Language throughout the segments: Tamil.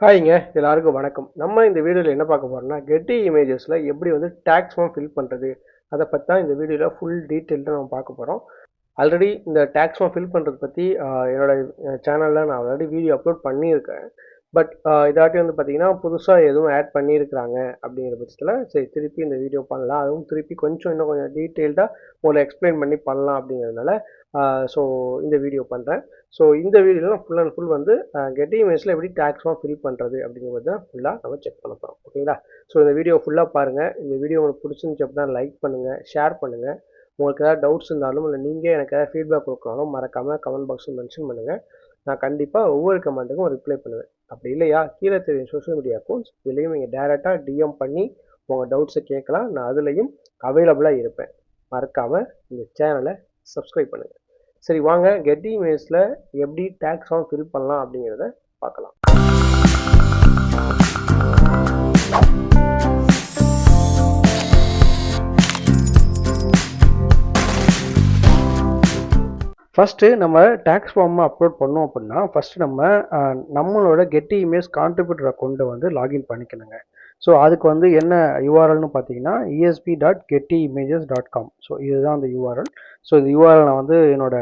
ஹாய்ங்க எல்லாருக்கும் வணக்கம். நம்ம இந்த வீடியோவில் என்ன பார்க்க போறோம்னா கெட்டி இமேஜஸில் எப்படி வந்து டேக்ஸ் ஃபார்ம் ஃபில் பண்ணுறது அதை பற்றி தான் இந்த வீடியோவில் ஃபுல் டீட்டெயில்டாக நம்ம பார்க்க போகிறோம். ஆல்ரெடி இந்த டேக்ஸ் ஃபார்ம் ஃபில் பண்ணுறது பற்றி என்னோட சேனலில் நான் ஆல்ரெடி வீடியோ அப்லோட் பண்ணியிருக்கேன். பட் இதாட்டி வந்து பார்த்தீங்கன்னா புதுசாக எதுவும் ஆட் பண்ணியிருக்கிறாங்க அப்படிங்கிற பட்சத்தில் சரி திருப்பி இந்த வீடியோ பண்ணலாம், அதுவும் திருப்பி இன்னும் கொஞ்சம் டீட்டெயில்டாக உங்களை எக்ஸ்பிளைன் பண்ணி பண்ணலாம் அப்படிங்கிறதுனால ஸோ இந்த வீடியோ பண்ணுறேன். ஸோ இந்த வீடியோவில் ஃபுல் அண்ட் ஃபுல் வந்து கெட்டி இமேஜில் எப்படி டேக்ஸ் ஃபார்ம் ஃபில் பண்ணுறது அப்படிங்கிறத ஃபுல்லாக நம்ம செக் பண்ண போகிறோம். ஓகேங்களா? ஸோ இந்த வீடியோ ஃபுல்லாக பாருங்கள். இந்த வீடியோ உங்களுக்கு பிடிச்சிருந்துச்சு அப்படின்னா லைக் பண்ணுங்கள், ஷேர் பண்ணுங்கள். உங்களுக்கு ஏதாவது டவுட்ஸ் இருந்தாலும் இல்லை நீங்கள் எனக்கு ஏதாவது ஃபீட்பேக் கொடுக்கணும் மறக்காமல் கமெண்ட் பாக்ஸில் மென்ஷன் பண்ணுங்கள். நான் கண்டிப்பாக ஒவ்வொரு கமெண்ட்டுக்கும் ரிப்ளை பண்ணுவேன். அப்படி இல்லையா கீழே தெரியும் சோஷியல் மீடியா அக்கௌண்ட்ஸ் இதுலேயும் நீங்கள் டேரெக்டாக டிஎம் பண்ணி உங்கள் டவுட்ஸை கேட்கலாம். நான் அதுலேயும் அவைலபிளாக இருப்பேன். மறக்காமல் இந்த சேனலை சப்ஸ்கிரைப் பண்ணுங்கள். சரி வாங்க கெட்டி இமேஜில் எப்படி டேக்ஸ் ஃபார்ம் ஃபில் பண்ணலாம் அப்படிங்கிறத பார்க்கலாம். ஃபஸ்ட்டு நம்ம டேக்ஸ் ஃபார்மை அப்லோட் பண்ணோம் அப்படின்னா ஃபஸ்ட்டு நம்மளோட கெட்டி இமேஜ் கான்ட்ரிபியூட்டர் அக்கௌண்ட்டை வந்து லாகின் பண்ணிக்கணுங்க. ஸோ அதுக்கு வந்து என்ன யூஆர்எல்னு பார்த்தீங்கன்னா esp.gettyimages.com. ஸோ இதுதான் அந்த யூஆர்எல். ஸோ இந்த யூஆர்எல் நான் வந்து என்னோட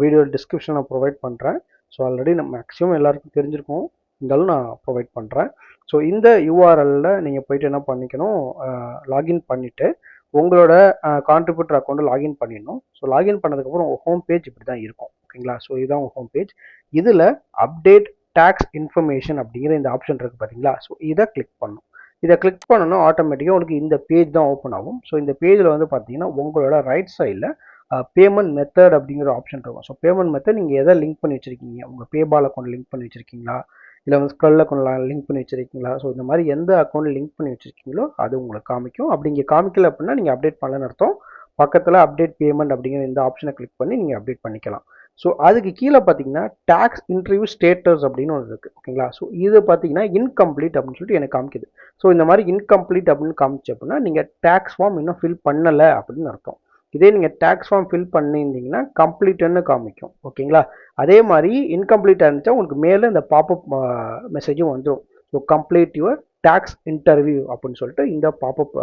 வீடியோ டிஸ்கிரிப்ஷனில் ப்ரொவைட் பண்ணுறேன். ஸோ ஆல்ரெடி நம்ம மேக்ஸிமம் எல்லாருக்கும் தெரிஞ்சிருக்கும், இருந்தாலும் நான் ப்ரொவைட் பண்ணுறேன். ஸோ இந்த யூஆர்எல்ல நீங்கள் போயிட்டு என்ன பண்ணிக்கணும், லாகின் பண்ணிவிட்டு உங்களோட கான்ட்ரிபியூட்டர் அக்கௌண்ட்டை லாகின் பண்ணிடணும். ஸோ லாகின் பண்ணதுக்கப்புறம் உங்கள் ஹோம் பேஜ் இப்படி தான் இருக்கும். ஓகேங்களா? ஸோ இதுதான் உங்கள் ஹோம் பேஜ். இதில் அப்டேட் டேக்ஸ் இன்ஃபர்மேஷன் அப்படிங்கிற இந்த ஆப்ஷன் இருக்குது பார்த்தீங்களா? ஸோ இதை கிளிக் பண்ணணும். இதை கிளிக் பண்ணணும் ஆட்டோமேட்டிக்காக உங்களுக்கு இந்த பேஜ் தான் ஓப்பன் ஆகும். ஸோ இந்த பேஜில் வந்து பார்த்தீங்கன்னா உங்களோட ரைட் சைடில் பேமெண்ட் மெத்தட் அப்படிங்கிற ஆப்ஷன் இருக்கும். ஸோ பேமெண்ட் மெத்தட் நீங்கள் எதை லிங்க் பண்ணி வச்சுருக்கீங்க, உங்கள் பேபால் அக்கௌண்ட் லிங்க் பண்ணி வச்சுருக்கீங்களா, இல்லை வந்து ஸ்க்ரல் அக்கௌண்ட் லிங்க் பண்ணி வச்சுருக்கீங்களா? ஸோ இந்த மாதிரி எந்த அக்கௌண்ட் லிங்க் பண்ணி வச்சுருக்கீங்களோ அது உங்களுக்கு காமிக்கும். அப்படி இங்கே காமிக்கல அப்படின்னா நீங்கள் அப்டேட் பண்ணலன்னு அர்த்தம். பக்கத்தில் அப்டேட் பேமெண்ட் அப்படிங்கிற இந்த ஆப்ஷனை கிளிக் பண்ணி நீங்கள் அப்டேட் பண்ணிக்கலாம். ஸோ அதுக்கு கீழே பார்த்தீங்கன்னா டேக்ஸ் இன்டர்வியூ ஸ்டேட்டஸ் அப்படின்னு ஒன்று இருக்குது. ஓகேங்களா? ஸோ இது பார்த்தீங்கன்னா இன்கம்ப்ளீட் அப்படின்னு சொல்லிட்டு எனக்கு காமிக்குது. ஸோ இந்த மாதிரி இன்கம்ப்ளீட் அப்படின்னு காமிச்சு அப்படின்னா நீங்கள் டேக்ஸ் ஃபார்ம் இன்னும் ஃபில் பண்ணலை அப்படின்னு அர்த்தம். இதே நீங்கள் டேக்ஸ் ஃபார்ம் ஃபில் பண்ணியிருந்தீங்கன்னா கம்ப்ளீட்டுன்னு காமிக்கும். ஓகேங்களா? அதே மாதிரி இன்கம்ப்ளீட்டாக இருந்துச்சா உங்களுக்கு மேலே இந்த பாப்அப் மெசேஜும் வந்துடும். So complete your tax interview அப்படின்னு சொல்லிட்டு இந்த பாப்அப்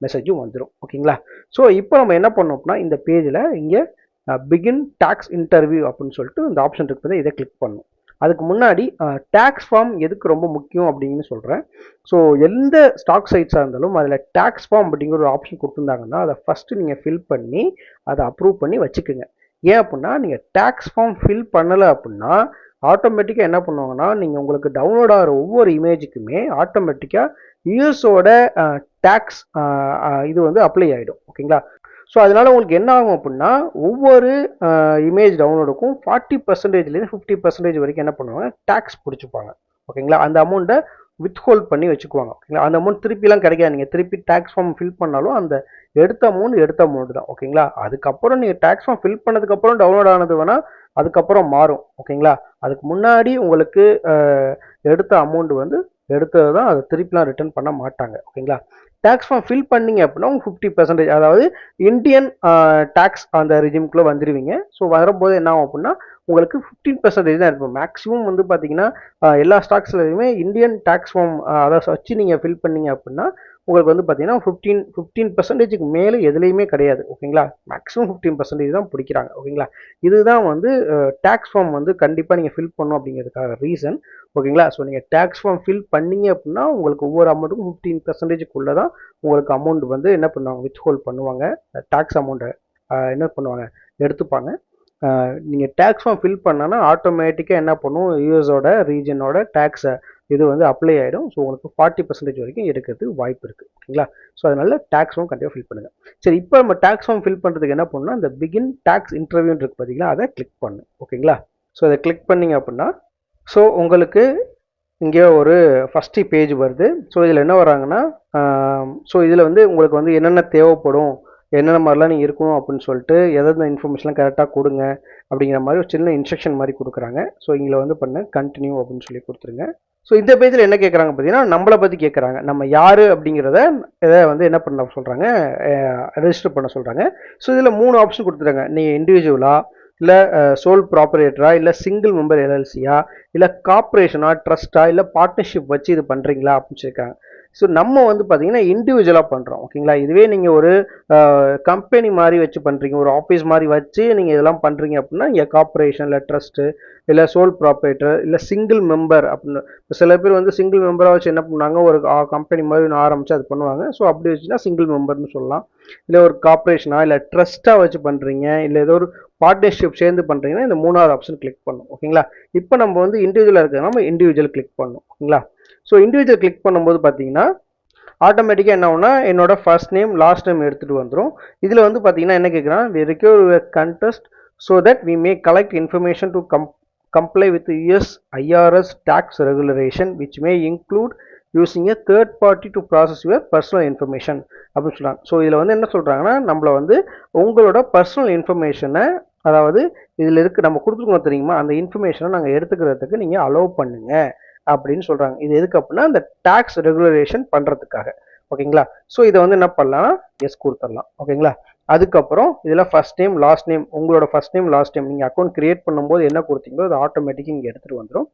மெசேஜும் வந்துடும். ஓகேங்களா? ஸோ இப்போ நம்ம என்ன பண்ணோம் அப்படின்னா இந்த பேஜில் இங்கே பிகின் டேக்ஸ் இன்டர்வியூ அப்படின்னு சொல்லிட்டு இந்த ஆப்ஷன் இருக்குது, இதை கிளிக் பண்ணணும். அதுக்கு முன்னாடி டேக்ஸ் ஃபார்ம் எதுக்கு ரொம்ப முக்கியம் அப்படின்னு சொல்கிறேன். ஸோ எந்த ஸ்டாக் சைட்ஸாக இருந்தாலும் அதில் டேக்ஸ் ஃபார்ம் அப்படிங்கிற ஒரு ஆப்ஷன் கொடுத்துருந்தாங்கன்னா அதை ஃபஸ்ட்டு நீங்கள் ஃபில் பண்ணி அதை அப்ரூவ் பண்ணி வச்சுக்கோங்க. ஏன் அப்படின்னா நீங்கள் டேக்ஸ் ஃபார்ம் ஃபில் பண்ணலை அப்படின்னா ஆட்டோமேட்டிக்காக என்ன பண்ணுவாங்கன்னா நீங்கள் உங்களுக்கு டவுன்லோட் ஆகிற ஒவ்வொரு இமேஜுக்குமே ஆட்டோமேட்டிக்காக யூஎஸோட டேக்ஸ் இது வந்து அப்ளை ஆகிடும். ஓகேங்களா? ஸோ அதனால் உங்களுக்கு என்ன ஆகும் அப்படின்னா ஒவ்வொரு இமேஜ் டவுன்லோடுக்கும் 40%லேருந்து 50% வரைக்கும் என்ன பண்ணுவாங்க, டேக்ஸ் பிடிச்சிப்பாங்க. ஓகேங்களா? அந்த அமௌண்ட்டை வித்ஹோல்ட் பண்ணி வச்சுக்குவாங்க. ஓகேங்களா? அந்த அமௌண்ட் திருப்பிலாம் கிடைக்காது. நீங்கள் திருப்பி டேக்ஸ் ஃபார்ம் ஃபில் பண்ணாலும் அந்த எடுத்த அமௌண்ட் தான். ஓகேங்களா? அதுக்கப்புறம் நீங்கள் டேக்ஸ் ஃபார்ம் ஃபில் பண்ணதுக்கப்புறம் டவுன்லோட் ஆனது வேணால் அதுக்கப்புறம் மாறும். ஓகேங்களா? அதுக்கு முன்னாடி உங்களுக்கு எடுத்த அமௌண்ட் வந்து எடுத்தது தான், அதை திருப்பிலாம் ரிட்டர்ன் பண்ண மாட்டாங்க. ஓகேங்களா? டேக்ஸ் ஃபார்ம் ஃபில் பண்ணீங்க அப்படின்னா 50%, அதாவது இந்தியன் டேக்ஸ் அந்த ரிஜிம்குள்ளே வந்துடுவீங்க. ஸோ வரும்போது என்ன ஆகும் அப்படின்னா உங்களுக்கு 15% தான் இருக்கும். மேக்ஸிமம் வந்து பார்த்தீங்கன்னா எல்லா ஸ்டாக்ஸ்லையுமே இந்தியன் டேக்ஸ் ஃபார்ம் அதை வச்சு நீங்கள் ஃபில் பண்ணீங்க அப்படின்னா உங்களுக்கு வந்து பார்த்தீங்கன்னா 15% மேலே எதுலேயுமே கிடையாது. ஓகேங்களா? மேக்ஸிமம் 15% தான் பிடிக்கிறாங்க. ஓகேங்களா? இதுதான் வந்து டேக்ஸ் ஃபார்ம் வந்து கண்டிப்பாக நீங்கள் ஃபில் பண்ணணும் அப்படிங்கிறதுக்காக ரீசன். ஓகேங்களா? ஸோ நீங்கள் டேக்ஸ் ஃபார்ம் ஃபில் பண்ணீங்க அப்படின்னா உங்களுக்கு ஒவ்வொரு அமௌண்ட்டுக்கும் 15%க்குள்ளே தான் உங்களுக்கு அமௌண்ட் வந்து என்ன பண்ணுவாங்க, வித்ஹோல்ட் பண்ணுவாங்க. டேக்ஸ் அமௌண்ட்டை என்ன பண்ணுவாங்க, எடுத்துப்பாங்க. நீங்கள் டேக்ஸ் ஃபார்ம் ஃபில் பண்ணனா ஆட்டோமேட்டிக்காக என்ன பண்ணும், யூஎஸோட ரீஜனோட டேக்ஸை இது வந்து அப்ளை ஆகிடும். ஸோ உங்களுக்கு 40% வரைக்கும் எடுக்கிறதுக்கு வாய்ப்பு இருக்குது. ஓகேங்களா? ஸோ அதனால டேக்ஸ் ஃபார்ம் கண்டிப்பாக ஃபில் பண்ணுங்கள். சரி, இப்போ நம்ம டேக்ஸ் ஃபார்ம் ஃபில் பண்ணுறதுக்கு என்ன பண்ணணும்னா இந்த பிகின் டேக்ஸ் இன்டர்வியூன்னு இருக்குது பார்த்தீங்களா, அதை கிளிக் பண்ணு. ஓகேங்களா? ஸோ அதை கிளிக் பண்ணிங்க அப்படின்னா ஸோ உங்களுக்கு இங்கே ஒரு ஃபஸ்ட்டு பேஜ் வருது. ஸோ இதில் என்ன வராங்கன்னா ஸோ இதில் வந்து உங்களுக்கு வந்து என்னென்ன தேவைப்படும், என்னென்ன மாதிரிலாம் நீங்கள் இருக்கணும் அப்படின்னு சொல்லிட்டு எந்தெந்த இன்ஃபர்மேஷன்லாம் கரெக்டாக கொடுங்க அப்படிங்கிற மாதிரி ஒரு சின்ன இன்ஸ்ட்ரக்ஷன் மாதிரி கொடுக்குறாங்க. ஸோ இங்கே வந்து பண்ண கண்டினியூ அப்படின்னு சொல்லி கொடுத்துருங்க. ஸோ இந்த பேஜில் என்ன கேட்குறாங்க பார்த்தீங்கன்னா நம்மளை பற்றி கேட்குறாங்க. நம்ம யார் அப்படிங்கிறத இதை வந்து என்ன பண்ண சொல்கிறாங்க, ரெஜிஸ்டர் பண்ண சொல்கிறாங்க. ஸோ இதில் 3 ஆப்ஷன் கொடுத்துருக்காங்க. நீங்கள் இண்டிவிஜுவலாக, இல்லை சோல் ப்ராப்பரேட்டரா, இல்லை சிங்கிள் மெம்பர் எல்எல்சியா, இல்லை கார்பரேஷனா, ட்ரஸ்டா, இல்லை பார்ட்னர்ஷிப் வச்சு இது பண்ணுறீங்களா அப்படின்னு சொல்லியிருக்காங்க. ஸோ நம்ம வந்து பார்த்தீங்கன்னா இண்டிவிஜுவலாக பண்ணுறோம். ஓகேங்களா, இதுவே நீங்கள் ஒரு கம்பெனி மாதிரி வச்சு பண்ணுறீங்க, ஒரு ஆஃபீஸ் மாதிரி வச்சு நீங்கள் இதெல்லாம் பண்ணுறீங்க அப்படின்னா இங்கே கார்பரேஷன், இல்லை ட்ரஸ்ட்டு, இல்லை சோல் ப்ராப்பரேட்டர், இல்லை சிங்கிள் மெம்பர் அப்படின்னு. சில பேர் வந்து சிங்கிள் மெம்பராக வச்சு என்ன பண்ணாங்க, ஒரு கம்பெனி மாதிரி ஒன்று ஆரம்பித்து அது பண்ணுவாங்க. ஸோ அப்படி வச்சுன்னா சிங்கிள் மெம்பர்னு சொல்லலாம். இல்லை ஒரு கார்பரேஷனா, இல்லை ட்ரஸ்ட்டாக வச்சு பண்ணுறீங்க, இல்லை ஏதோ ஒரு பார்ட்னர்ஷிப் சேர்ந்து பண்ணுறீங்கன்னா இந்த மூணாவது ஆப்ஷன் கிளிக் பண்ணணும். ஓகேங்களா, இப்போ நம்ம வந்து இண்டிவிஜுவலாக இருக்கிறது நம்ம இண்டிவிஜுவல் கிளிக் பண்ணணும். ஓகேங்களா, ஸோ இண்டிவிஜுவல் கிளிக் பண்ணும்போது பார்த்தீங்கன்னா ஆட்டோமேட்டிக்காக என்ன ஆகும்னா என்னோட ஃபர்ஸ்ட் நேம் லாஸ்ட் நேம் எடுத்துகிட்டு வந்துடும். இதில் வந்து பார்த்தீங்கன்னா என்ன கேட்குறான், we require contest so that we may collect information to comply with US IRS tax regulation which may include using a third party to process your personal information அப்படின்னு சொல்கிறாங்க. ஸோ இதில் வந்து என்ன சொல்கிறாங்கன்னா நம்மளை வந்து உங்களோட பர்சனல் இன்ஃபர்மேஷனை, அதாவது இதில் இருக்கு நம்ம கொடுத்துருக்கோம் தெரியுமா, அந்த இன்ஃபர்மேஷனை நாங்கள் எடுத்துக்கிறதுக்கு நீங்கள் அலோவ் பண்ணுங்க அப்படின்னு சொல்கிறாங்க. இது எதுக்கு அப்படின்னா இந்த டேக்ஸ் ரெகுலரேஷன் பண்ணுறதுக்காக. ஓகேங்களா, ஸோ இதை வந்து என்ன பண்ணலாம், எஸ் கொடுத்துடலாம். ஓகேங்களா, அதுக்கப்புறம் இதில் ஃபர்ஸ்ட் நேம் லாஸ்ட் நேம், உங்களோட ஃபர்ஸ்ட் நேம் லாஸ்ட் நேம் நீங்கள் அக்கௌண்ட் கிரியேட் பண்ணும்போது என்ன கொடுத்தீங்களோ அது ஆட்டோமேட்டிக்காக இங்கே எடுத்துகிட்டு வந்துடும்.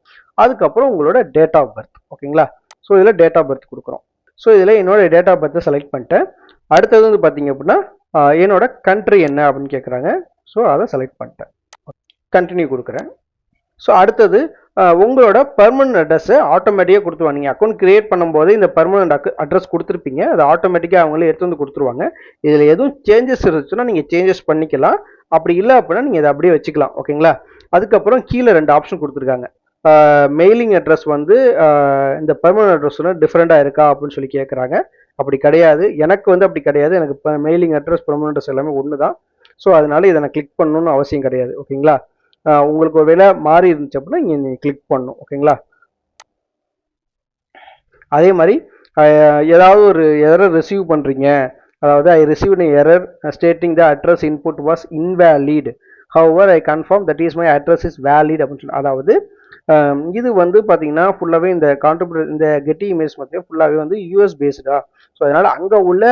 அதுக்கப்புறம் உங்களோட டேட் ஆஃப் பர்த். ஓகேங்களா, ஸோ இதில் டேட் ஆஃப் பர்த் கொடுக்குறோம். ஸோ இதில் என்னோட டேட் ஆஃப் பர்த்தை செலக்ட் பண்ணிட்டேன். அடுத்தது வந்து பார்த்தீங்க அப்படின்னா என்னோட கண்ட்ரி என்ன அப்படின்னு கேட்குறாங்க. ஸோ அதை செலக்ட் பண்ணிட்டேன், கண்டினியூ கொடுக்குறேன். ஸோ அடுத்தது உங்களோட பெர்மனன்ட் அட்ரஸை ஆட்டோமேட்டிக்காக கொடுத்துருவாங்க. நீங்கள் அக்கௌண்ட் கிரியேட் பண்ணும்போது இந்த பெர்மனன்ட் அட்ரஸ் கொடுத்துருப்பீங்க, அது ஆட்டோமேட்டிக்காக அவங்களே எடுத்து வந்து கொடுத்துருவாங்க. இதில் எதுவும் சேஞ்சஸ் இருந்துச்சுன்னா நீங்கள் சேஞ்சஸ் பண்ணிக்கலாம், அப்படி இல்லை அப்படின்னா நீங்கள் இதை அப்படியே வச்சுக்கலாம். ஓகேங்களா, அதுக்கப்புறம் கீழே 2 ஆப்ஷன் கொடுத்துருக்காங்க. மெயிலிங் அட்ரஸ் வந்து இந்த பெர்மனன்ட் அட்ரஸ் வந்து டிஃப்ரெண்ட்டாக இருக்கா அப்படின்னு சொல்லி கேட்குறாங்க. அப்படி கிடையாது, எனக்கு வந்து அப்படி கிடையாது. எனக்கு இப்போ மெயிலிங் அட்ரஸ் பெர்மனன்ட் அட்ரஸ் எல்லாமே ஒன்று தான். ஸோ அதனால இதை நான் கிளிக் பண்ணணும்னு அவசியம் கிடையாது. ஓகேங்களா, உங்களுக்கு ஒரு வேலை மாறி இருந்துச்சு அப்படின்னா இங்கே நீங்கள் கிளிக் பண்ணணும். ஓகேங்களா, அதே மாதிரி ஏதாவது ஒரு எரர் ரிசீவ் பண்ணுறீங்க, அதாவது I receive error stating the address input was invalid, hour I confirm that is my address is valid அப்படின்னு சொல்லி. அதாவது இது வந்து பார்த்தீங்கன்னா ஃபுல்லாகவே இந்த கான்ட்ரிபியூட்டர் இந்த கெட்டி இமேஜ் பார்த்தீங்கன்னா ஃபுல்லாகவே வந்து யூஎஸ் பேஸ்டா. ஸோ அதனால் அங்கே உள்ள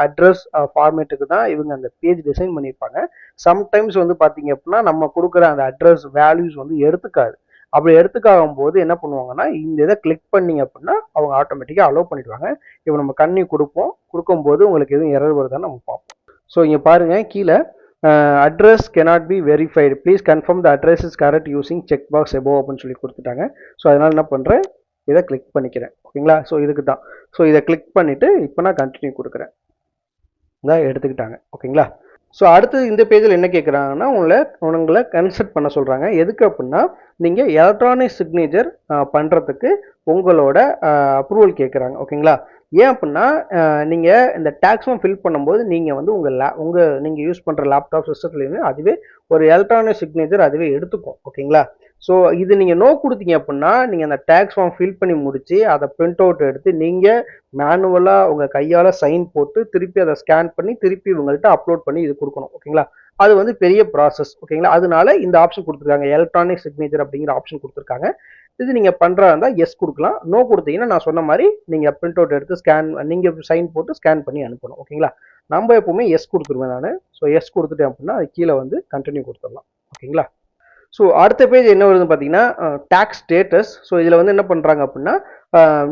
அட்ரஸ் ஃபார்மேட்டுக்கு தான் இவங்க அந்த பேஜ் டிசைன் பண்ணியிருப்பாங்க. சம்டைம்ஸ் வந்து பார்த்தீங்க அப்படின்னா நம்ம கொடுக்குற அந்த அட்ரஸ் வேல்யூஸ் வந்து எடுத்துக்காது. அப்படி எடுத்துக்காகும் போது என்ன பண்ணுவாங்கன்னா இந்த இதை கிளிக் பண்ணிங்க அப்படின்னா அவங்க ஆட்டோமேட்டிக்காக அலோவ் பண்ணிடுவாங்க. இப்போ நம்ம கண்ணி கொடுக்கும்போது உங்களுக்கு எதுவும் எரர் வருதான்னு நம்ம பார்ப்போம். ஸோ இங்கே பாருங்கள் கீழே address cannot be verified, please confirm the address is correct using check box above அப்படின்னு சொல்லி கொடுத்துட்டாங்க. ஸோ அதனால் என்ன பண்ணுறேன், இதை கிளிக் பண்ணிக்கிறேன். ஓகேங்களா, ஸோ இதுக்கு தான். ஸோ இதை கிளிக் பண்ணிவிட்டு இப்போ நான் கண்டினியூ கொடுக்குறேன். இதான் எடுத்துக்கிட்டாங்க. ஓகேங்களா, ஸோ அடுத்தது இந்த பேஜில் என்ன கேட்குறாங்கன்னா உங்களை கன்சல்ட் பண்ண சொல்கிறாங்க. எதுக்கு அப்படின்னா நீங்கள் எலக்ட்ரானிக் சிக்னேச்சர் பண்ணுறதுக்கு உங்களோட அப்ரூவல் கேட்குறாங்க. ஓகேங்களா, ஏன் அப்படின்னா நீங்கள் இந்த டேக்ஸ் ஃபார்ம் ஃபில் பண்ணும்போது நீங்கள் வந்து நீங்கள் யூஸ் பண்ணுற லேப்டாப் சிஸ்டத்துலேயுமே அதுவே ஒரு எலக்ட்ரானிக் சிக்னேச்சர் அதுவே எடுத்துக்கும். ஓகேங்களா, ஸோ இது நீங்கள் நோ கொடுத்தீங்க அப்படின்னா நீங்கள் அந்த டேக்ஸ் ஃபார்ம் ஃபில் பண்ணி முடித்து அதை பிரிண்ட் அவுட் எடுத்து நீங்கள் மேனுவலாக உங்கள் கையால் சைன் போட்டு திருப்பி அதை ஸ்கேன் பண்ணி திருப்பி உங்கள்கிட்ட அப்லோட் பண்ணி இது கொடுக்கணும். ஓகேங்களா, அது வந்து பெரிய ப்ராசஸ். ஓகேங்களா, அதனால இந்த ஆப்ஷன் கொடுத்துருக்காங்க, எலக்ட்ரானிக் சிக்னேச்சர் அப்படிங்கிற ஆப்ஷன் கொடுத்துருக்காங்க. இது நீங்கள் பண்ணுறா இருந்தால் எஸ் கொடுக்கலாம். நோ கொடுத்தீங்கன்னா நான் சொன்ன மாதிரி நீங்கள் பிரிண்ட் அவுட் எடுத்து நீங்கள் சைன் போட்டு ஸ்கேன் பண்ணி அனுப்பணும். ஓகேங்களா, நம்ம எப்பவுமே எஸ் கொடுத்துருவேன் நான். ஸோ எஸ் கொடுத்துட்டேன் அப்படின்னா அது கீழே வந்து கண்டினியூ கொடுத்துடலாம். ஓகேங்களா, ஸோ அடுத்த பேஜ் என்ன வருதுன்னு பார்த்தீங்கன்னா டேக்ஸ் ஸ்டேட்டஸ். ஸோ இதில் வந்து என்ன பண்ணுறாங்க அப்படின்னா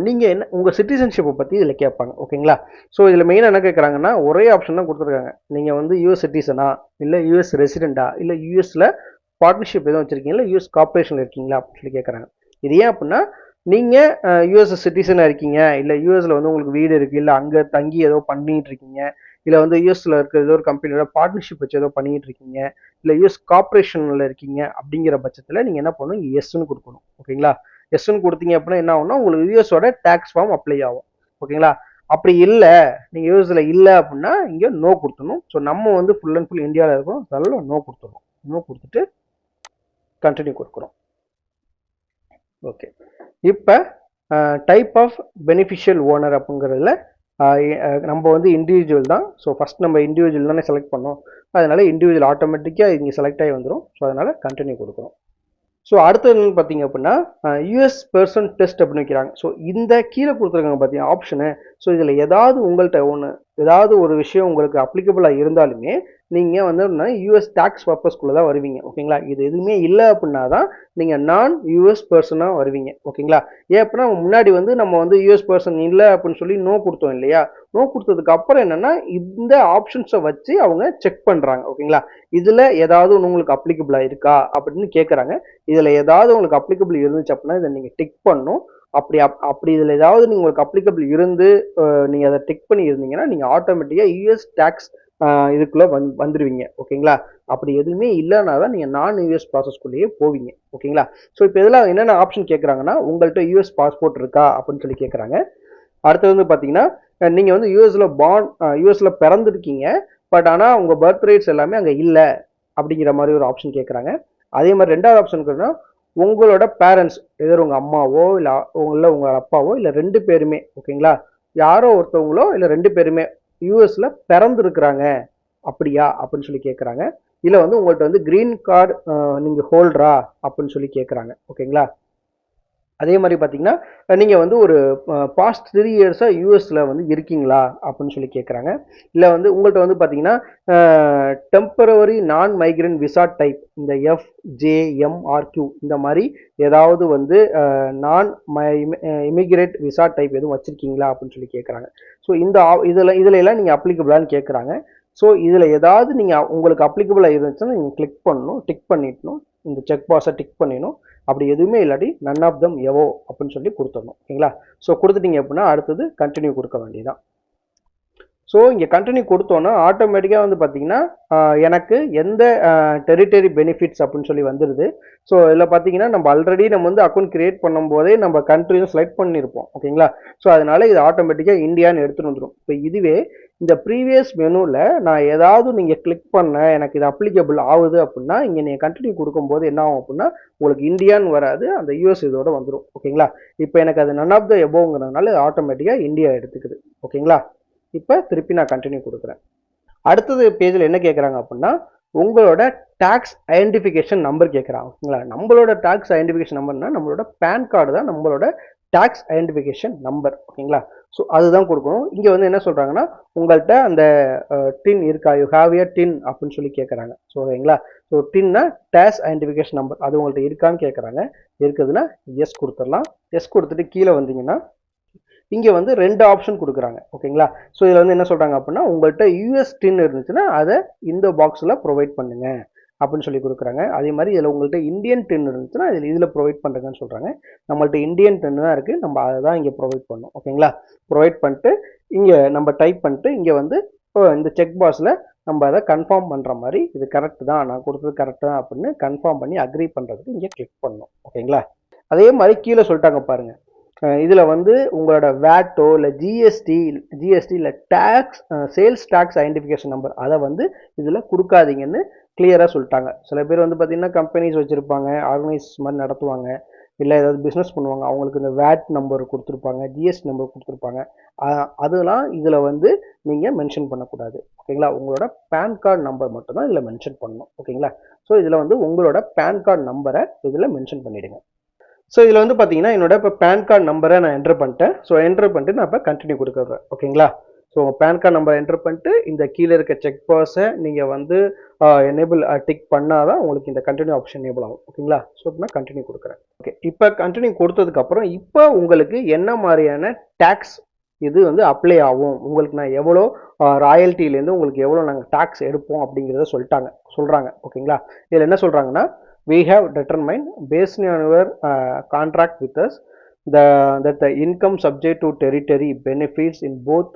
நீங்கள் என்ன உங்கள் சிட்டிசன்ஷிப்பை பற்றி இதில் கேட்பாங்க. ஓகேங்களா, ஸோ இதில் மெயினாக என்ன கேட்குறாங்கன்னா ஒரே ஆப்ஷன் தான் கொடுத்துருக்காங்க. நீங்கள் வந்து யூஎஸ் சிட்டிசனா, இல்லை யூஎஸ் ரெசிடெண்டா, இல்லை யூஎஸில் பார்ட்னர்ஷிப் எதுவும் வச்சுருக்கீங்களா, யூஎஸ் கார்பரேஷனில் இருக்கீங்களா அப்படின்னு சொல்லி கேட்குறாங்க. இது ஏன் அப்படின்னா நீங்கள் யூஎஸ் சிட்டிசனாக இருக்கீங்க, இல்லை யூஎஸில் வந்து உங்களுக்கு வீடு இருக்குது, இல்லை அங்கே தங்கி ஏதோ பண்ணிகிட்டு இருக்கீங்க, இல்லை வந்து யூஎஸில் இருக்கிற ஏதோ ஒரு கம்பெனியோட பார்ட்னர்ஷிப் வச்சு ஏதோ பண்ணிகிட்டு இருக்கீங்க, இல்லை யூஎஸ் கார்பரேஷனில் இருக்கீங்க அப்படிங்கிற பட்சத்தில் நீங்கள் என்ன பண்ணணும், எஸ்ன்னு கொடுக்கணும். ஓகேங்களா, எஸ்ன்னு கொடுத்தீங்க அப்படின்னா என்ன ஆகும்னா உங்களுக்கு யூஎஸோட டேக்ஸ் ஃபார்ம் அப்ளை ஆகும். ஓகேங்களா, அப்படி இல்லை நீங்கள் யூஎஸில் இல்லை அப்படின்னா இங்கே நோ கொடுத்துடணும். ஸோ நம்ம வந்து ஃபுல் அண்ட் ஃபுல் இந்தியாவில் இருக்கோம், அதனால நோ கொடுத்துடணும். நோ கொடுத்துட்டு கண்டினியூ கொடுக்குறோம். ஓகே, இப்போ டைப் ஆஃப் பெனிஃபிஷியல் ஓனர் அப்படிங்கிறதுல நம்ம வந்து இண்டிவிஜுவல் தான். ஸோ ஃபஸ்ட் நம்ம இண்டிவிஜுவல் தானே செலக்ட் பண்ணோம், அதனால இண்டிவிஜுவல் ஆட்டோமேட்டிக்காக இங்கே செலக்ட் ஆகி வந்துடும். ஸோ அதனால் கண்டினியூ கொடுக்குறோம். ஸோ அடுத்தது என்னன்னு பார்த்தீங்க அப்படின்னா யூஎஸ் பெர்சன் டெஸ்ட் அப்படின்னு வைக்கிறாங்க. ஸோ இந்த கீழே கொடுத்துருக்காங்க பார்த்தீங்கன்னா ஆப்ஷனு. ஸோ இதில் ஏதாவது உங்கள்கிட்ட ஏதாவது ஒரு விஷயம் உங்களுக்கு அப்ளிகபிளாக இருந்தாலுமே நீங்கள் வந்து யூஎஸ் டேக்ஸ் பர்பஸ்க்குள்ளே தான் வருவீங்க. ஓகேங்களா? இது எதுவுமே இல்லை அப்படின்னா தான் நீங்கள் நான் யூஎஸ் பர்சனாக வருவீங்க. ஓகேங்களா? ஏன் அப்படின்னா முன்னாடி வந்து நம்ம வந்து யூஎஸ் பர்சன் இல்லை அப்படின்னு சொல்லி நோ கொடுத்தோம் இல்லையா? நோ கொடுத்ததுக்கு அப்புறம் என்னன்னா இந்த ஆப்ஷன்ஸை வச்சு அவங்க செக் பண்ணுறாங்க. ஓகேங்களா? இதில் ஏதாவது ஒன்று உங்களுக்கு அப்ளிகபிளாக இருக்கா அப்படின்னு கேட்குறாங்க. இதில் ஏதாவது உங்களுக்கு அப்ளிகபிள் இருந்துச்சு அப்படின்னா இதை நீங்கள் டிக் பண்ணணும். அப்படி இதில் ஏதாவது உங்களுக்கு அப்ளிகபிள் இருந்து நீங்கள் அதை டிக் பண்ணி இருந்தீங்கன்னா நீங்கள் ஆட்டோமேட்டிக்காக யூஎஸ் டேக்ஸ் இதுக்குள்ளே வந்துடுவீங்க. ஓகேங்களா? அப்படி எதுவுமே இல்லைனா தான் நீங்கள் நான் யூஎஸ் ப்ராசஸ்க்குள்ளேயே போவீங்க. ஓகேங்களா? ஸோ இப்போ இதெல்லாம் என்னென்ன ஆப்ஷன் கேட்குறாங்கன்னா உங்கள்கிட்ட யூஎஸ் பாஸ்போர்ட் இருக்கா அப்படின்னு சொல்லி கேட்குறாங்க. அடுத்தது வந்து பார்த்தீங்கன்னா நீங்கள் வந்து யூஎஸ்ல பிறந்திருக்கீங்க. பட் ஆனால் உங்கள் பர்த் ரேட்ஸ் எல்லாமே அங்கே இல்லை அப்படிங்கிற மாதிரி ஒரு ஆப்ஷன் கேட்குறாங்க. அதே மாதிரி ரெண்டாவது ஆப்ஷன் இருக்குன்னா உங்களோட பேரண்ட்ஸ் எதிர் உங்கள் அம்மாவோ இல்லை உங்கள் அப்பாவோ இல்லை 2 பேருமே ஓகேங்களா, யாரோ ஒருத்தவங்களோ இல்லை 2 பேருமே யூஎஸ்ல பிறந்திருக்கிறாங்க அப்படியா அப்படின்னு சொல்லி கேட்குறாங்க. இல்லை வந்து உங்கள்கிட்ட வந்து கிரீன் கார்டு நீங்கள் ஹோல்டரா அப்படின்னு சொல்லி கேட்குறாங்க. ஓகேங்களா? அதே மாதிரி பார்த்தீங்கன்னா நீங்கள் வந்து ஒரு பாஸ்ட் 3 இயர்ஸாக யூஎஸில் வந்து இருக்கீங்களா அப்படின்னு சொல்லி கேட்குறாங்க. இல்லை வந்து உங்கள்கிட்ட வந்து பார்த்தீங்கன்னா டெம்பரவரி நான் மைக்ரண்ட் விசா டைப் இந்த FJMRQ இந்த மாதிரி ஏதாவது வந்து நான் இமிகிரேட் விசா டைப் எதுவும் வச்சுருக்கீங்களா அப்படின்னு சொல்லி கேட்குறாங்க. ஸோ இதில் எல்லாம் நீங்கள் அப்ளிகபிளான்னு கேட்குறாங்க. ஸோ இதில் ஏதாவது நீங்கள் உங்களுக்கு அப்ளிகபிளாக இருந்துச்சுன்னா நீங்கள் கிளிக் பண்ணணும், டிக் பண்ணிடணும், இந்த செக் பாக்ஸை டிக் பண்ணிடணும். அப்படி எதுவுமே இல்லாட்டி நன் ஆஃப் தம் எவோ அப்படின்னு சொல்லி கொடுத்துடணும். ஓகேங்களா? ஸோ கொடுத்துட்டீங்க அப்படின்னா அடுத்தது கண்டினியூ கொடுக்க வேண்டியதான். ஸோ இங்கே கண்டினியூ கொடுத்தோன்னா ஆட்டோமேட்டிக்காக வந்து பார்த்தீங்கன்னா எனக்கு எந்த டெரிட்டரி பெனிஃபிட்ஸ் அப்படின்னு சொல்லி வந்துடுது. ஸோ இதில் பார்த்தீங்கன்னா நம்ம ஆல்ரெடி நம்ம வந்து அக்கௌண்ட் கிரியேட் பண்ணும்போதே நம்ம கண்ட்ரியும் செலக்ட் பண்ணியிருப்போம். ஓகேங்களா? ஸோ அதனால இது ஆட்டோமேட்டிக்காக இந்தியான்னு எடுத்துகிட்டு வந்துடும். இப்போ இதுவே இந்த ப்ரீவியஸ் மெனுவில் நான் ஏதாவது நீங்கள் கிளிக் பண்ண எனக்கு இது அப்ளிகபிள் ஆகுது அப்படின்னா இங்கே நீங்கள் கண்டினியூ கொடுக்கும்போது என்ன ஆகும் அப்படின்னா உங்களுக்கு இந்தியான்னு வராது, அந்த யூஎஸ் இதோட வந்துடும். ஓகேங்களா? இப்போ எனக்கு அது நன் ஆஃப் த எபோங்கிறதுனால ஆட்டோமேட்டிக்காக இந்தியா எடுத்துக்குது. ஓகேங்களா? இப்போ திருப்பி நான் கண்டினியூ கொடுக்குறேன். அடுத்தது பேஜில் என்ன கேட்குறாங்க அப்படின்னா உங்களோட டாக்ஸ் ஐடென்டிஃபிகேஷன் நம்பர் கேட்குறாங்க. ஓகேங்களா? நம்மளோட டாக்ஸ் ஐடென்டிஃபிகேஷன் நம்பர்னா நம்மளோட பேன் கார்டு தான் நம்மளோட டாக்ஸ் ஐடென்டிஃபிகேஷன் நம்பர். ஓகேங்களா? ஸோ அதுதான் கொடுக்கணும். இங்கே வந்து என்ன சொல்கிறாங்கன்னா உங்கள்கிட்ட அந்த டின் இருக்கா, யூ ஹாவ் ஏ டின் அப்படின்னு சொல்லி கேட்குறாங்க. ஸோ ஓகேங்களா? ஸோ டின்னா டாக்ஸ் ஐடென்டிஃபிகேஷன் நம்பர் அது உங்கள்கிட்ட இருக்கான்னு கேட்குறாங்க. இருக்குதுன்னா எஸ் கொடுத்துடலாம். எஸ் கொடுத்துட்டு கீழே வந்தீங்கன்னா இங்கே வந்து 2 ஆப்ஷன் கொடுக்குறாங்க. ஓகேங்களா? ஸோ இதில் வந்து என்ன சொல்கிறாங்க அப்படின்னா உங்கள்கிட்ட யூஎஸ் டின் இருந்துச்சுன்னா அதை இந்த பாக்ஸில் ப்ரொவைட் பண்ணுங்க அப்படின்னு சொல்லி கொடுக்குறாங்க. அதே மாதிரி இதில் உங்கள்கிட்ட இந்தியன் டின் இருந்துச்சுன்னா இதில் ப்ரொவைட் பண்ணுறதுன்னு சொல்கிறாங்க. நம்மள்ட்ட இந்தியன் டின் தான் இருக்குது, நம்ம அதை தான் இங்கே ப்ரொவைட் பண்ணோம். ஓகேங்களா? ப்ரொவைட் பண்ணிட்டு இங்கே நம்ம டைப் பண்ணிட்டு இங்கே வந்து இந்த செக் பாக்ஸில் நம்ம அதை கன்ஃபார்ம் பண்ணுற மாதிரி இது கரெக்ட் தான், நான் கொடுத்தது கரெக்ட் தான் அப்படின்னு கன்ஃபார்ம் பண்ணி அக்ரி பண்ணுறதுக்கு இங்கே கிளிக் பண்ணணும். ஓகேங்களா? அதே மாதிரி கீழே சொல்லிட்டாங்க பாருங்கள், இதில் வந்து உங்களோட வேட்டோ இல்லை ஜிஎஸ்டி இல்லை tax sales tax identification number அதை வந்து இதில் கொடுக்காதீங்கன்னு கிளியராக சொல்லிட்டாங்க. சில பேர் வந்து பார்த்திங்கன்னா கம்பெனிஸ் வச்சுருப்பாங்க, ஆர்கனைஸ் மாதிரி நடத்துவாங்க, இல்லை ஏதாவது பிஸ்னஸ் பண்ணுவாங்க, அவங்களுக்கு இந்த வேட் நம்பர் கொடுத்துருப்பாங்க, ஜிஎஸ்டி நம்பர் கொடுத்துருப்பாங்க. அதெல்லாம் இதில் வந்து நீங்கள் மென்ஷன் பண்ணக்கூடாது. ஓகேங்களா? உங்களோட பேன் கார்டு நம்பர் மட்டும்தான் இதில் மென்ஷன் பண்ணணும். ஓகேங்களா? ஸோ இதில் வந்து உங்களோட பேன் கார்டு நம்பரை இதில் மென்ஷன் பண்ணிவிடுங்க. ஸோ இதில் வந்து பார்த்தீங்கன்னா என்னோட இப்போ பேன் கார்டு நம்பரை நான் என்டர் பண்ணிட்டேன். ஸோ என்டர் பண்ணிட்டு நான் இப்போ கண்டினியூ கொடுக்குறேன். ஓகேங்களா? So PAN card number enter பண்ணிட்டு இந்த கீழே இருக்க செக் பாக்ஸை நீங்கள் வந்து எனேபிள் டிக் பண்ணால் தான் உங்களுக்கு இந்த கண்டினியூ ஆப்ஷன் எனேபிள் ஆகும். ஓகேங்களா? ஸோ இப்போ நான் கண்டினியூ கொடுக்குறேன். ஓகே, இப்போ கண்டினியூ கொடுத்ததுக்கப்புறம் இப்போ உங்களுக்கு என்ன மாதிரியான டேக்ஸ் இது வந்து அப்ளை ஆகும், உங்களுக்கு நான் எவ்வளோ ராயல்ட்டிலேருந்து உங்களுக்கு எவ்வளோ நாங்கள் டேக்ஸ் எடுப்போம் அப்படிங்கிறத சொல்கிறாங்க. ஓகேங்களா? இதில் என்ன சொல்கிறாங்கன்னா we have determined based on your contract with us that the income subject to territory benefits in both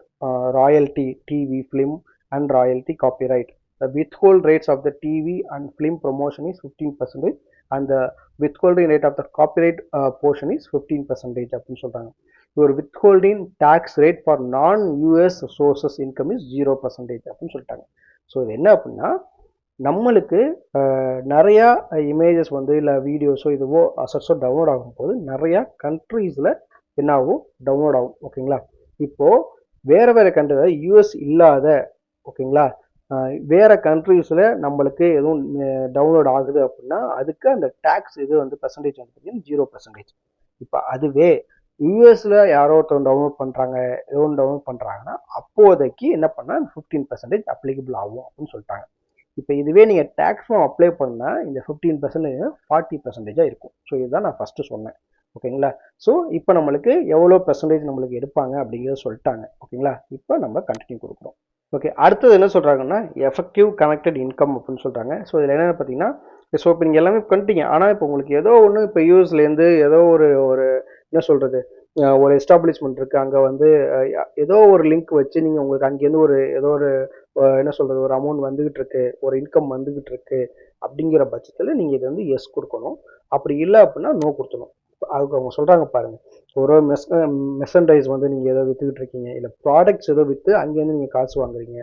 royalty TV film and royalty copyright. The withhold rates of the TV and film promotion is 15% and the withholding rate of the copyright portion is 15% அப்படின்னு சொல்றாங்க. Your withholding tax rate for non-US sources income is 0% அப்படின்னு சொல்லிட்டாங்க. ஸோ இது என்ன அப்படின்னா நம்மளுக்கு நிறையா இமேஜஸ் வந்து இல்லை வீடியோஸோ இதுவோ அசட்ஸோ டவுன்லோட் ஆகும்போது நிறையா கண்ட்ரீஸில் என்ன ஆகும், டவுன்லோட் ஆகும். ஓகேங்களா? இப்போது வேறு கண்ட்ரி யூஎஸ் இல்லாத ஓகேங்களா வேறு கண்ட்ரீஸில் நம்மளுக்கு எதுவும் டவுன்லோட் ஆகுது அப்படின்னா அதுக்கு அந்த டேக்ஸ் இது வந்து பெர்சன்டேஜ் வந்து பார்த்தீங்கன்னா 0%. இப்போ அதுவே யூஎஸில் யாரோ ஒருத்தவங்க டவுன்லோட் பண்ணுறாங்க, ஏதோ ஒன்று டவுன்லோட் பண்ணுறாங்கன்னா அப்போதைக்கு என்ன பண்ணால் 15% அப்ளிகபிள் ஆகும் அப்படின்னு சொல்லிட்டாங்க. இப்போ இதுவே நீங்கள் டேக்ஸ் ஃபார்ம் அப்ளை பண்ணால் இந்த 15% 40%ஆக இருக்கும். ஸோ இதுதான் நான் ஃபஸ்ட்டு சொன்னேன். ஓகேங்களா? ஸோ இப்போ நம்மளுக்கு எவ்வளோ பெர்சன்டேஜ் நம்மளுக்கு எடுப்பாங்க அப்படிங்கிறத சொல்லிட்டாங்க. ஓகேங்களா? இப்போ நம்ம கண்டினியூ கொடுக்குறோம். ஓகே, அடுத்தது என்ன சொல்கிறாங்கன்னா எஃபெக்டிவ் கனெக்டட் இன்கம் அப்படின்னு சொல்கிறாங்க. ஸோ இதில் என்னென்னு பார்த்தீங்கன்னா, ஸோ இப்போ நீங்கள் எல்லாமே பண்ணிட்டீங்க, ஆனால் இப்போ உங்களுக்கு ஏதோ ஒன்று இப்போ யூஎஸ்லேருந்து ஏதோ ஒரு ஒரு என்ன சொல்கிறது, ஒரு எஸ்டாப்ளிஷ்மெண்ட் இருக்குது, அங்கே வந்து ஏதோ ஒரு லிங்க் வச்சு நீங்கள் உங்களுக்கு அங்கேருந்து ஒரு ஏதோ ஒரு என்ன சொல்கிறது ஒரு அமௌண்ட் வந்துக்கிட்டு இருக்கு, ஒரு இன்கம் வந்துக்கிட்டு இருக்கு அப்படிங்கிற பட்சத்தில் நீங்கள் இதை வந்து எஸ் கொடுக்கணும். அப்படி இல்லை அப்படின்னா நோ கொடுத்துணும். அதுக்கு அவங்க சொல்கிறாங்க பாருங்கள், ஒரு மெர்சன்டைஸ் வந்து நீங்கள் ஏதோ விற்றுக்கிட்டு இருக்கீங்க, இல்லை ப்ராடக்ட்ஸ் ஏதோ விற்று அங்கேருந்து நீங்கள் காசு வாங்குறீங்க,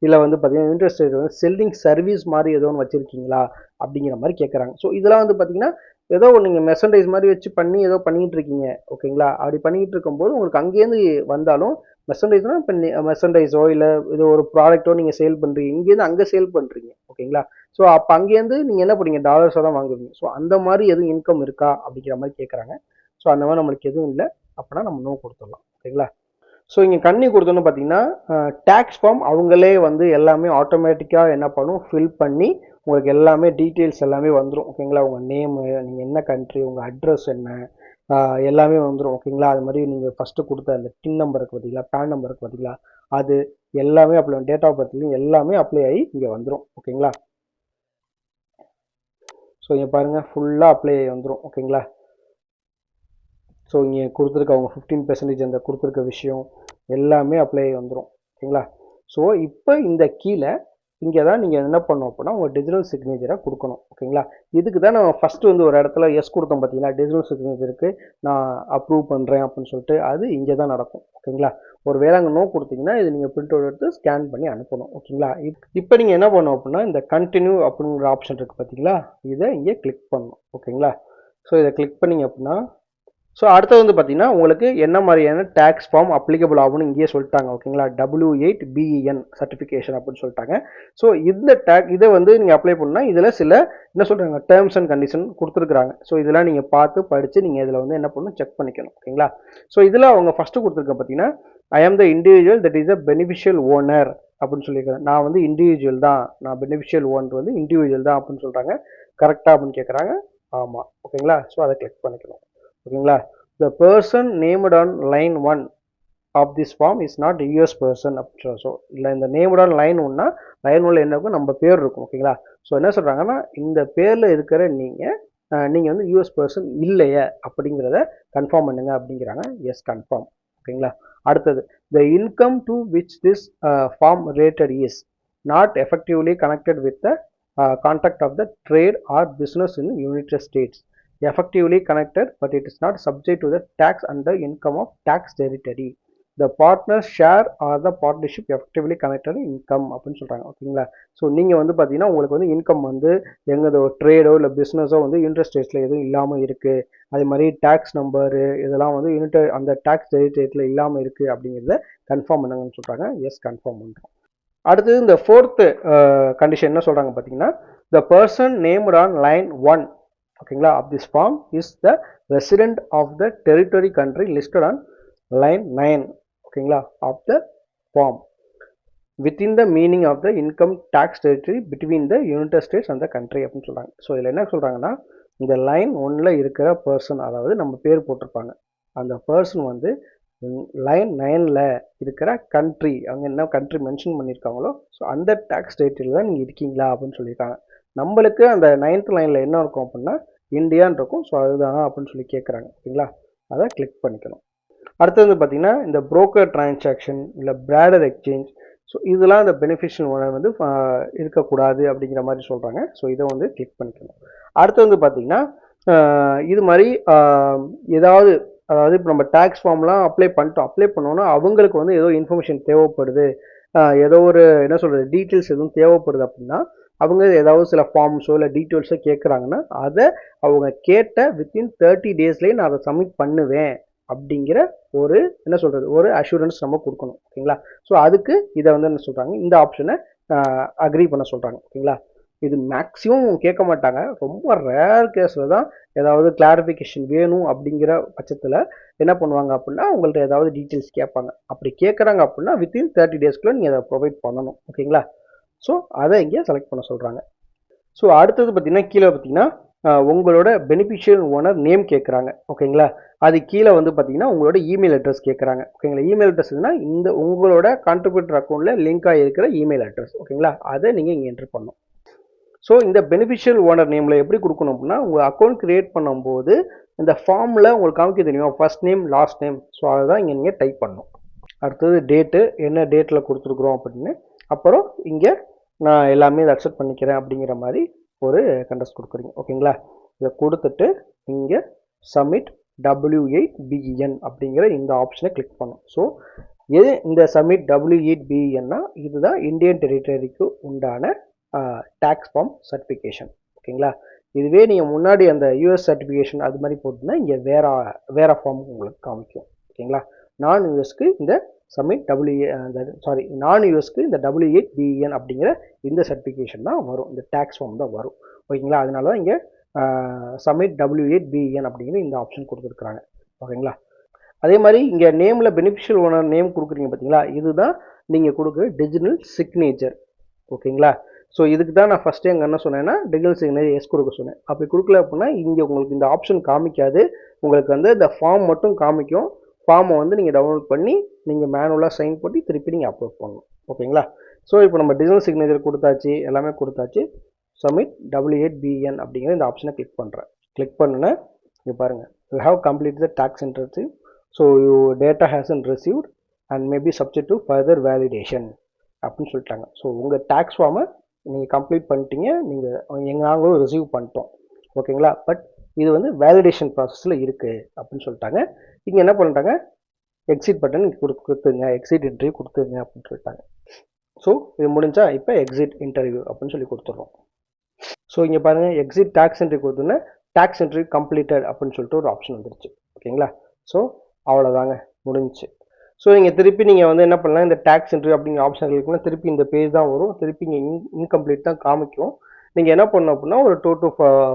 இல்லை வந்து பார்த்தீங்கன்னா இன்ட்ரெஸ்ட் ரேட் வந்து செல்லிங் சர்வீஸ் மாதிரி ஏதோ ஒன்று வச்சுருக்கீங்களா அப்படிங்கிற மாதிரி கேட்குறாங்க. ஸோ இதெல்லாம் வந்து பார்த்தீங்கன்னா ஏதோ ஒன்று நீங்கள் மெர்சன்டைஸ் மாதிரி வச்சு பண்ணி ஏதோ பண்ணிக்கிட்டு இருக்கீங்க. ஓகேங்களா? அப்படி பண்ணிக்கிட்டு இருக்கும்போது உங்களுக்கு அங்கேருந்து வந்தாலும் மெர்சன்டைஸ்னால் இப்போ மெர்சன்டைஸோ இல்லை இது ஒரு ப்ராடக்ட்டோ நீங்கள் சேல் பண்ணுறீங்க, இங்கேருந்து அங்கே சேல் பண்ணுறீங்க. ஓகேங்களா? ஸோ அப்போ அங்கேருந்து நீங்கள் என்ன பண்ணுறீங்க, டாலர்ஸாக தான் வாங்குவீங்க. ஸோ அந்த மாதிரி எதுவும் இன்கம் இருக்கா அப்படிங்கிற மாதிரி கேட்குறாங்க. ஸோ அந்த மாதிரி நம்மளுக்கு எதுவும் இல்லை அப்படின்னா நம்ம நோ கொடுத்துடலாம். ஓகேங்களா? ஸோ இங்கே கண்ணி கொடுத்தோன்னு பார்த்தீங்கன்னா டேக்ஸ் ஃபார்ம் அவங்களே வந்து எல்லாமே ஆட்டோமேட்டிக்காக என்ன பண்ணும், ஃபில் பண்ணி உங்களுக்கு எல்லாமே டீட்டெயில்ஸ் எல்லாமே வந்துடும். ஓகேங்களா? உங்கள் நேமு, நீங்கள் என்ன கண்ட்ரி, உங்கள் அட்ரஸ் என்ன, எல்லாமே வந்துடும். ஓகேங்களா? அது மாதிரி நீங்கள் ஃபஸ்ட்டு கொடுத்த அந்த டின் நம்பருக்கு பார்த்தீங்களா, பேன் நம்பருக்கு பார்த்தீங்களா, அது எல்லாமே அப்ளை, டேட் ஆஃப் பர்த்லையும் எல்லாமே அப்ளை ஆகி இங்கே வந்துடும். ஓகேங்களா? ஸோ இங்கே பாருங்கள் ஃபுல்லாக அப்ளை ஆகி வந்துடும். ஓகேங்களா? ஸோ இங்கே கொடுத்துருக்க அவங்க 15% அந்த கொடுத்துருக்க விஷயம் எல்லாமே அப்ளை ஆகி வந்துடும். ஓகேங்களா? ஸோ இப்போ இந்த கீழே இங்கே தான் நீங்கள் என்ன பண்ணணும் அப்படின்னா உங்கள் டிஜிட்டல் சிக்னேச்சரை கொடுக்கணும். ஓகேங்களா? இதுக்கு தான் நான் ஃபஸ்ட்டு வந்து ஒரு இடத்துல எஸ் கொடுத்தோம் பார்த்தீங்களா, டிஜிட்டல் சிக்னேச்சருக்கு நான் அப்ரூவ் பண்ணுறேன் அப்படின்னு சொல்லிட்டு, அது இங்கே தான் நடக்கும். ஓகேங்களா? ஒரு வேளை அங்கே நோ கொடுத்தீங்கன்னா இது நீங்கள் பிரிண்ட் அவுட் எடுத்து ஸ்கேன் பண்ணி அனுப்பணும். ஓகேங்களா? இப்போ நீங்கள் என்ன பண்ணணும் அப்படின்னா இந்த கண்டினியூ அப்படிங்கிற ஆப்ஷன் இருக்குது பார்த்தீங்களா, இதை இங்கே கிளிக் பண்ணணும். ஓகேங்களா? ஸோ இதை கிளிக் பண்ணிங்க அப்படின்னா ஸோ அடுத்தது வந்து பார்த்தீங்கன்னா உங்களுக்கு என்ன மாதிரியான டேக்ஸ் ஃபார்ம் அப்ளிகபிள் ஆகும்னு இங்கேயே சொல்லிட்டாங்க. ஓகேங்களா? W8BEN சர்டிஃபிகேஷன் அப்படின்னு சொல்லிட்டாங்க. ஸோ இந்த இதை வந்து நீங்கள் அப்ளை பண்ணால் இதில் சில என்ன சொல்கிறாங்க டேர்ம்ஸ் அண்ட் கண்டிஷன் கொடுத்துருக்குறாங்க. ஸோ இதெல்லாம் நீங்கள் பார்த்து படித்து நீங்கள் இதில் வந்து என்ன பண்ணணும், செக் பண்ணிக்கணும். ஓகேங்களா? ஸோ இதில் அவங்க ஃபஸ்ட்டு கொடுத்துருக்க பார்த்தீங்கன்னா ஐ ஆம் the individual that is a beneficial owner அப்படின்னு சொல்லியிருக்கிறேன். நான் வந்து இண்டிவிஜுவல் தான், நான் பெனிஃபிஷியல் ஓனர் வந்து இண்டிவிஜுவல் தான் அப்படின்னு சொல்கிறாங்க. கரெக்டாக அப்படின்னு கேட்குறாங்க. ஆமாம். ஓகேங்களா? ஸோ அதை கிளிக் பண்ணிக்கணும். ஓகேங்களா? the person named on line 1 of this form is not a US person. So இல்லை இந்த named on line 1னா லைன் 1ல என்ன இருக்கும், நம்ம பேர் இருக்கும். ஓகேங்களா? ஸோ என்ன சொல்கிறாங்கன்னா இந்த பேரில் இருக்கிற நீங்கள் வந்து யூஎஸ் பர்சன் இல்லையே அப்படிங்கிறத கன்ஃபார்ம் பண்ணுங்க அப்படிங்கிறாங்க. Yes confirm. ஓகேங்களா? அடுத்தது the income to which this form related is not effectively connected with the conduct of the trade or business in United States. Effectively connected but it is not subject to the tax under income of tax territory. The partners share or the partnership effectively connected income அப்படின்னு சொல்கிறாங்க. ஓகேங்களா? ஸோ நீங்கள் வந்து பார்த்தீங்கன்னா உங்களுக்கு வந்து இன்கம் வந்து எங்கள் ஒரு ட்ரேடோ இல்லை பிஸ்னஸோ வந்து யூனிட் ஸ்டேட்ஸில் எதுவும் இல்லாமல் இருக்குது, அதே மாதிரி டேக்ஸ் நம்பரு இதெல்லாம் வந்து அந்த டேக்ஸ் டெரிட்டரியில் இல்லாமல் இருக்குது அப்படிங்கிறத கன்ஃபார்ம் பண்ணுங்கன்னு சொல்கிறாங்க. எஸ் கன்ஃபார்ம் பண்ணுறோம். அடுத்தது இந்த ஃபோர்த்து கண்டிஷன் என்ன சொல்கிறாங்க பார்த்தீங்கன்னா the person named on line 1 ஓகேங்களா of this form is the resident of the territory country listed on line 9 ஓகேங்களா of the form within the meaning of the income tax territory between the United States and the country அப்படின்னு சொல்கிறாங்க. ஸோ இதில் என்ன சொல்கிறாங்கன்னா இந்த லைன் 1ல இருக்கிற பர்சன், அதாவது நம்ம பேர் போட்டிருப்பாங்க, அந்த பர்சன் வந்து லைன் 9ல இருக்கிற கண்ட்ரி, அங்கே என்ன கண்ட்ரி மென்ஷன் பண்ணியிருக்காங்களோ ஸோ அந்த டேக்ஸ் டெரிட்டரியில் தான் நீங்கள் இருக்கீங்களா அப்படின்னு சொல்லியிருக்காங்க. நம்மளுக்கு அந்த 9th லைனில் என்ன இருக்கும் அப்படின்னா இந்தியான்னு இருக்கும். ஸோ அதுதான் அப்படின்னு சொல்லி கேட்குறாங்க. ஓகேங்களா? அதை கிளிக் பண்ணிக்கணும். அடுத்தது பார்த்தீங்கன்னா இந்த புரோக்கர் டிரான்சாக்ஷன் இல்லை பிராடர் எக்ஸ்சேஞ்ச், ஸோ இதெல்லாம் இந்த பெனிஃபிஷியல் ஓனர் வந்து இருக்கக்கூடாது அப்படிங்கிற மாதிரி சொல்கிறாங்க. ஸோ இதை வந்து கிளிக் பண்ணிக்கணும். அடுத்து வந்து பார்த்தீங்கன்னா இது மாதிரி ஏதாவது, அதாவது இப்போ நம்ம டேக்ஸ் ஃபார்ம்லாம் அப்ளை பண்ணோன்னா அவங்களுக்கு வந்து ஏதோ இன்ஃபர்மேஷன் தேவைப்படுது, ஏதோ ஒரு என்ன சொல்கிறது டீட்டெயில்ஸ் எதுவும் தேவைப்படுது அப்படின்னா அவங்க ஏதாவது சில ஃபார்ம்ஸோ இல்லை டீட்டெயில்ஸோ கேட்குறாங்கன்னா அதை அவங்க கேட்ட வித்தின் 30 டேஸ்லேயே நான் அதை சப்மிட் பண்ணுவேன் அப்படிங்கிற ஒரு என்ன சொல்கிறது ஒரு அஷூரன்ஸ் நம்ம கொடுக்கணும். ஓகேங்களா? ஸோ அதுக்கு இதை வந்து என்ன சொல்கிறாங்க, இந்த ஆப்ஷனை அக்ரி பண்ண சொல்கிறாங்க. ஓகேங்களா? இது மேக்ஸிமம் கேட்க மாட்டாங்க. ரொம்ப ரேர் கேஸில் தான் ஏதாவது கிளாரிஃபிகேஷன் வேணும் அப்படிங்கிற பட்சத்தில் என்ன பண்ணுவாங்க அப்படின்னா உங்கள்ட்ட ஏதாவது டீட்டெயில்ஸ் கேட்பாங்க. அப்படி கேட்குறாங்க அப்படின்னா வித்தின் 30 டேஸ்க்குள்ளே நீங்கள் அதை ப்ரொவைட் பண்ணணும். ஓகேங்களா? ஸோ அதை இங்கே செலக்ட் பண்ண சொல்கிறாங்க. ஸோ அடுத்தது பார்த்தீங்கன்னா கீழே பார்த்தீங்கன்னா உங்களோட பெனிஃபிஷியல் ஓனர் நேம் கேட்குறாங்க. ஓகேங்களா? அது கீழே வந்து பார்த்தீங்கன்னா உங்களோட இமெயில் அட்ரஸ் கேட்குறாங்க. ஓகேங்களா? இமெயில் அட்ரஸ்னா இந்த உங்களோட கான்ட்ரிபியூட்டர் அக்கௌண்ட்டில் லிங்க் ஆகிருக்கிற இமெயில் அட்ரஸ். ஓகேங்களா? அதை நீங்கள் இங்கே என்ட்ரு பண்ணணும். ஸோ இந்த பெனிஃபிஷியல் ஓனர் நேமில் எப்படி கொடுக்கணும் அப்படின்னா உங்கள் அக்கௌண்ட் க்ரியேட் பண்ணும்போது இந்த ஃபார்மில் உங்களுக்கு காமிக்க தெரியும் first name last name. So அதை தான் இங்கே நீங்கள் டைப் பண்ணணும். அடுத்தது டேட்டு என்ன டேட்டில் கொடுத்துருக்குறோம் அப்படின்னு, அப்புறம் இங்கே நான் எல்லாமே இதை அக்செப்ட் பண்ணிக்கிறேன் அப்படிங்கிற மாதிரி ஒரு கண்டஸ்ட் கொடுக்குறீங்க. ஓகேங்களா? இதை கொடுத்துட்டு இங்கே சப்மிட் W8BEN அப்படிங்கிற இந்த ஆப்ஷனை கிளிக் பண்ணும். ஸோ எது இந்த சப்மிட் W8BENனா இதுதான் இந்தியன் டெரிட்டரிக்கு உண்டான டேக்ஸ் ஃபார்ம் சர்டிஃபிகேஷன். ஓகேங்களா? இதுவே நீங்கள் முன்னாடி அந்த யூஎஸ் சர்டிஃபிகேஷன் அது மாதிரி போட்டுன்னா இங்கே வேற ஃபார்ம் உங்களுக்கு காமிக்கும். ஓகேங்களா? நான் யூஎஸ்க்கு இந்த சப்மிட் நான் யூஎஸ்க்கு இந்த W8BEN அப்படிங்கிற இந்த சர்டிஃபிகேஷன் தான் வரும், இந்த டேக்ஸ் ஃபார்ம் தான் வரும். ஓகேங்களா? அதனால தான் இங்கே சப்மிட் W8BEN அப்படிங்கிற இந்த ஆப்ஷன் கொடுத்துருக்குறாங்க. ஓகேங்களா? அதே மாதிரி இங்கே நேமில் பெனிஃபிஷியல் ஓனர் நேம் கொடுக்குறீங்க பார்த்தீங்களா, இதுதான் நீங்கள் கொடுக்குற டிஜிட்டல் சிக்னேச்சர். ஓகேங்களா? ஸோ இதுக்கு தான் நான் ஃபஸ்ட்டே அங்கே என்ன சொன்னேன்னா டிஜிட்டல் சிக்னேச்சர் எஸ் கொடுக்க சொன்னேன். அப்படி கொடுக்கல அப்படின்னா இங்கே உங்களுக்கு இந்த ஆப்ஷன் காமிக்காது. உங்களுக்கு வந்து இந்த ஃபார்ம் மட்டும் காமிக்கும். ஃபார்மை வந்து நீங்கள் டவுன்லோட் பண்ணி நீங்கள் மேனுவலாக சைன் பண்ணி திருப்பி நீங்கள் அப்லோட் பண்ணணும். ஓகேங்களா? ஸோ இப்போ நம்ம டிஜிட்டல் சிக்னேச்சர் கொடுத்தாச்சு, எல்லாமே கொடுத்தாச்சு. சப்மிட் W8BEN அப்படிங்கிற இந்த ஆப்ஷனை கிளிக் பண்ணுறேன். கிளிக் பண்ணுன்னா இங்கே பாருங்கள், you have complete the tax interview. So you data has been received and maybe subject to further validation அப்படின்னு சொல்லிட்டாங்க. ஸோ உங்கள் டேக்ஸ் ஃபார்மை நீங்கள் கம்ப்ளீட் பண்ணிட்டீங்க, நீங்கள் நாங்களும் ரிசீவ் பண்ணிட்டோம். ஓகேங்களா? பட் இது வந்து வேலிடேஷன் ப்ராசஸில் இருக்குது அப்படின்னு சொல்லிட்டாங்க. இங்கே என்ன பண்ணிட்டாங்க, எக்ஸிட் பட்டன் கொடுத்துங்க, எக்ஸிட் இன்டர்வியூ கொடுத்துங்க அப்படின்னு சொல்லிட்டாங்க. ஸோ இது முடிஞ்சா இப்போ எக்ஸிட் இன்டர்வியூ அப்படின்னு சொல்லி கொடுத்துட்றோம். ஸோ இங்கே பாருங்கள், எக்ஸிட் டேக்ஸ் இன்டர்வியூ கொடுத்தோன்னா டேக்ஸ் இன்டர்வியூ கம்ப்ளீட்டட் அப்படின்னு சொல்லிட்டு ஒரு ஆப்ஷன் வந்துருச்சு. ஓகேங்களா? ஸோ அவ்வளோதாங்க, முடிஞ்சிச்சு. ஸோ நீங்கள் திருப்பி நீங்கள் வந்து என்ன பண்ணலாம், இந்த டேக்ஸ் இன்டர்வியூ அப்படிங்கிற ஆப்ஷன் இருக்குன்னா திருப்பி இந்த பேஜ் தான் வரும். திருப்பி இங்கே இன்கம்ப்ளீட் தான் காமிக்கும். நீங்கள் என்ன பண்ணணும் அப்படின்னா ஒரு 2 to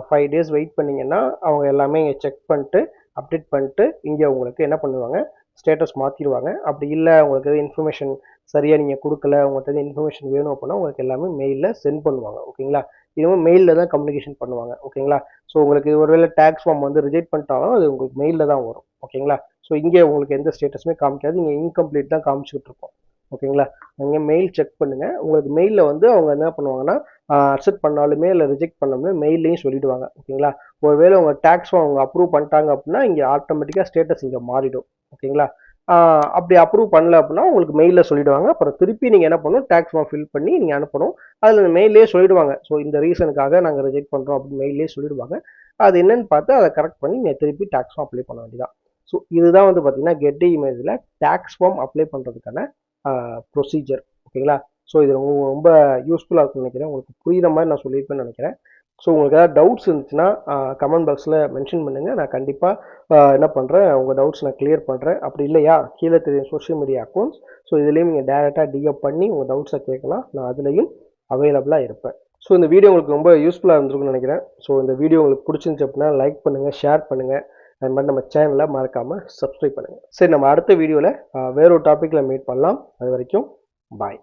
5 days வெயிட் பண்ணிங்கன்னா அவங்க எல்லாமே இங்கே செக் பண்ணிட்டு அப்டேட் பண்ணிட்டு இங்கே உங்களுக்கு என்ன பண்ணுவாங்க, ஸ்டேட்டஸ் மாற்றிடுவாங்க. அப்படி இல்லை உங்களுக்கு எதுவும் இன்ஃபர்மேஷன் சரியாக நீங்கள் கொடுக்கல, உங்களுக்கு எதுவும் இன்ஃபர்மேஷன் வேணும் அப்படின்னா உங்களுக்கு எல்லாமே மெயிலில் சென்ட் பண்ணுவாங்க. ஓகேங்களா? இதுவும் மெயிலில் தான் கம்யூனிகேஷன் பண்ணுவாங்க. ஓகேங்களா? ஸோ உங்களுக்கு ஒருவேளை டேக்ஸ் ஃபார்ம் வந்து ரிஜெக்ட் பண்ணிட்டாலும் அது உங்களுக்கு மெயிலில் தான் வரும். ஓகேங்களா? ஸோ இங்கே உங்களுக்கு எந்த ஸ்டேட்டஸுமே காமிக்காது, இங்கே இன்கம்ப்ளீட் தான் காமிச்சிக்கிட்டு இருக்கோம். ஓகேங்களா? நீங்கள் மெயில் செக் பண்ணுங்கள். உங்களுக்கு மெயிலில் வந்து அவங்க என்ன பண்ணுவாங்கன்னா அக்செப்ட் பண்ணாலுமே இல்லை ரிஜெக்ட் பண்ணாலுமே மெயிலையும் சொல்லிவிடுவாங்க. ஓகேங்களா? ஒருவேளை உங்கள் டேக்ஸ் அவங்க அப்ரூவ் பண்ணிட்டாங்க அப்படின்னா இங்கே ஆட்டோமேட்டிக்காக ஸ்டேட்டஸ் இங்கே மாறிடும். ஓகேங்களா? அப்படி அப்ரூவ் பண்ணல அப்படின்னா உங்களுக்கு மெயிலில் சொல்லிவிடுவாங்க. அப்புறம் திருப்பி நீங்கள் என்ன பண்ணணும், டேக்ஸ் ஃபார்ம் ஃபில் பண்ணி நீங்கள் அனுப்பணும். அதில் மெயிலே சொல்லிவிடுவாங்க. ஸோ இந்த ரீசனுக்காக நாங்கள் ரிஜெக்ட் பண்ணுறோம் அப்படின்னு மெயிலே சொல்லிவிடுவாங்க. அது என்னன்னு பார்த்து அதை கரெக்ட் பண்ணி நீங்கள் திருப்பி டேக்ஸ் ஃபார்ம் அப்ளை பண்ண வேண்டியதான். ஸோ இதுதான் வந்து பார்த்தீங்கன்னா கெட் இமேஜில் டேக்ஸ் ஃபார்ம் அப்ளை பண்ணுறதுக்கான ப்ரொசீஜர். ஓகேங்களா? ஸோ இது ரொம்ப யூஸ்ஃபுல்லாக இருக்கும்னு நினைக்கிறேன். உங்களுக்கு புரியுற மாதிரி நான் சொல்லியிருப்பேன்னு நினைக்கிறேன். ஸோ உங்களுக்கு ஏதாவது டவுட்ஸ் இருந்துச்சுன்னா கமெண்ட் பாக்ஸில் மென்ஷன் பண்ணுங்கள். நான் கண்டிப்பாக என்ன பண்ணுறேன், உங்கள் டவுட்ஸ் நான் கிளியர் பண்ணுறேன். அப்படி இல்லையா கீழே தெரியும் சோஷியல் மீடியா அக்கௌண்ட்ஸ். ஸோ இதுலேயும் நீங்கள் டேரெக்டாக டிஎப் பண்ணி உங்கள் டவுட்ஸை கேட்கலாம். நான் அதுலேயும் அவைலபிளாக இருப்பேன். ஸோ இந்த வீடியோ உங்களுக்கு ரொம்ப யூஸ்ஃபுல்லாக இருந்திருக்குன்னு நினைக்கிறேன். ஸோ இந்த வீடியோ உங்களுக்கு பிடிச்சிருந்துச்சு அப்படின்னா லைக் பண்ணுங்கள், ஷேர் பண்ணுங்கள். அது மாதிரி நம்ம சேனலை மறக்காமல் சப்ஸ்கிரைப் பண்ணுங்கள். சரி, நம்ம அடுத்த வீடியோவில் வேற ஒரு டாப்பிக்கில் மீட் பண்ணலாம். அது வரைக்கும் பாய்.